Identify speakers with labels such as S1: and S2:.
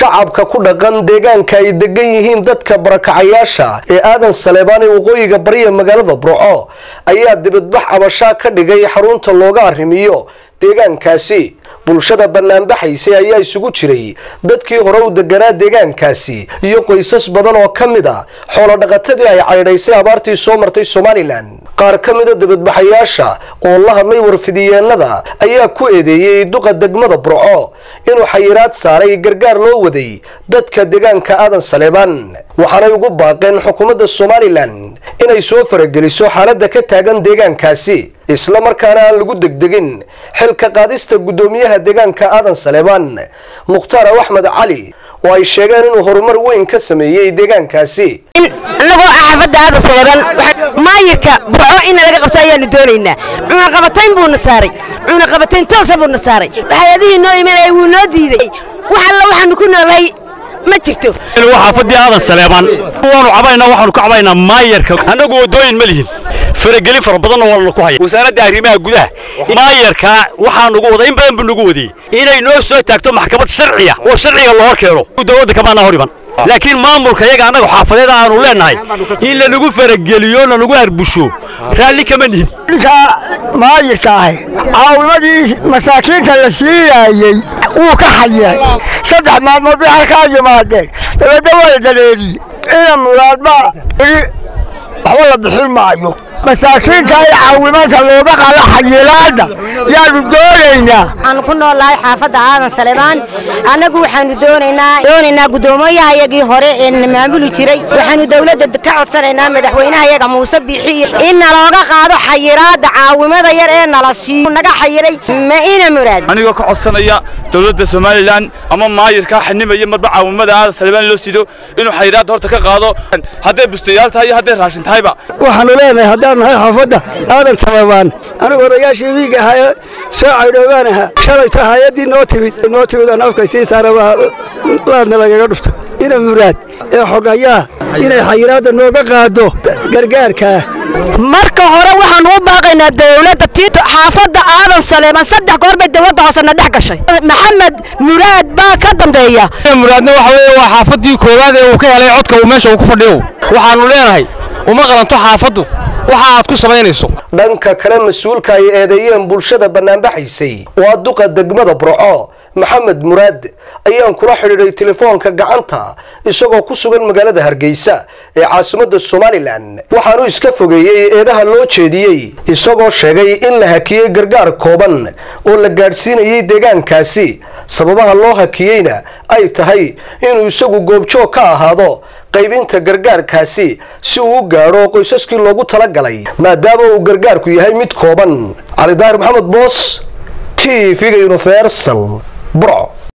S1: shacabka ku dhaqan deegaanka ay degan yihiin dadka barakacayaasha ee aadan saleebaan ee waqooyiga bariya magaalada Burco ayaa dibadbax cabasho ka dhigay xarunta looga arrimiyo deegaankaasi. bulshada banaanbaxaysay ayaa isugu jiray dadkii hore u deganaa deegaankaasi iyo qoysas badan oo kamid ah xoolo dhaqatadii ay Caydhaysay abaartii soo martay Somaliland. qaar kamid ah dibadbaxayaasha oo la hadlay warfidiyeenada ayaa ku eedeeyay duqa degmada Burco inuu xayiraad saaray gargaar loo waday dadka deegaanka aadan saleebaan, waxaanay ugu baaqeen xukuumadda Somaliland inay soo farageliso xaaladda ka taagan deegaankaasi isla markaana aan lagu degdegin xilka qaadista gudoomiyaha deegaanka aadan saleebaan Mukhtaar Axmed Cali oo ay sheegeen inuu horumar weyn ka sameeyay deegaankaasi.
S2: anagoo xaafadda aadan saleebaan maayirka Burco in laga qabto ayaan doonaynaa. cuna qabatayn buu nasaaray, cuna qabatayn toos buu nasaaray. hay'adihii noo imanay wuu noo diiday. waxaan ku noolahay ma jirto.
S3: xaafadda aadan saleebaan waxaanu ka cabaynaa maayirka anagu wadooyin ma lihin فرقلي فربضنا والله كوهاي وزارة arrimaha gudaha maayarka waxaan ugu waday in badan buu nagu waday inay noo soo taagto maxkamad sharciya oo sharciga loo horkeeno dawladda kama horiban laakiin maamulka iyaga anagu xaafadeeda aanu leenahay in la nagu farageliyo la nagu harbusho raali kama nihin
S4: maayirka caawimadii masaakiinta la siiyay uu ka xayiray saddex maalmood halka yimaadeen dabada way daleeri ina muraadba wala bixin maayo masaakiinta ay caawimaanta looga qala xayilaada yaanu doonaynaa
S2: aan ku noolahay xaafadda aadan saleebaan anagu waxaanu doonaynaa gudoomiyaha iyagii hore ee maamuli jiray waxaanu dawladda ka codsanaynaa madaxweynaha iyaga Muuse Biixi in looga qaado xayiraada caawimada yar ee nala siiyo naga xayiray ma ina muraad
S3: aniga ka codsanaya dawladda Somaliland ama maayirka xanimaya marba caawimada aadan saleebaan loo siido inuu xayiraad horta ka qaado haday bustayaal tahay haday raashin tahayba
S4: waxaanu leenahay haddaan nahay xaafadda aadan saleebaan anigu odayaashii wiiga ahaa soo caydhoobaanaha shalay hay'adii noo timid aan afkaysiin saaraba laadna lagaga dhufto ina muraad ee xogayaa inay xayiraadda nooga qaado gargaarka
S2: marka hore waxaan u baaqaynaa dawladda tiito xaafadda aadan saleebaan saddex goor bay dawladda hoosana dhex gashay maxamed muraad baa ka dambeeya
S3: muraadna waxa weeye waa xaafadii koowaad ee uu ka helay codka uu meesha ku fadhiyo waxaanu leenahay uma qalanto xaafaddu waxa aad ku sameynayso.
S1: dhanka kale mas'uulka ay eedeeyeen bulshada banaanbaxaysay waa duqa degmada Burco maxamed muraad ayaan kula xiriiray telefoonka gacanta isagoo ku sugan magaalada Hargeysa ee caasimadda Somaliland waxaanu iska fogeeyay eedaha loo jeediyay isagoo sheegay in la hakiyay gargaar kooban oo la gaarsiinayay deegaankaasi sababaha loo hakiyayna ay tahay inuu isagu goobjoog ka ahaado qaybinta gargaarkaasi si uu gaaro qoysaskii loogu tala galay maadaama uu gargaarku yahay mid kooban. Calidaahir Maxamed Boos TV Universal Burco.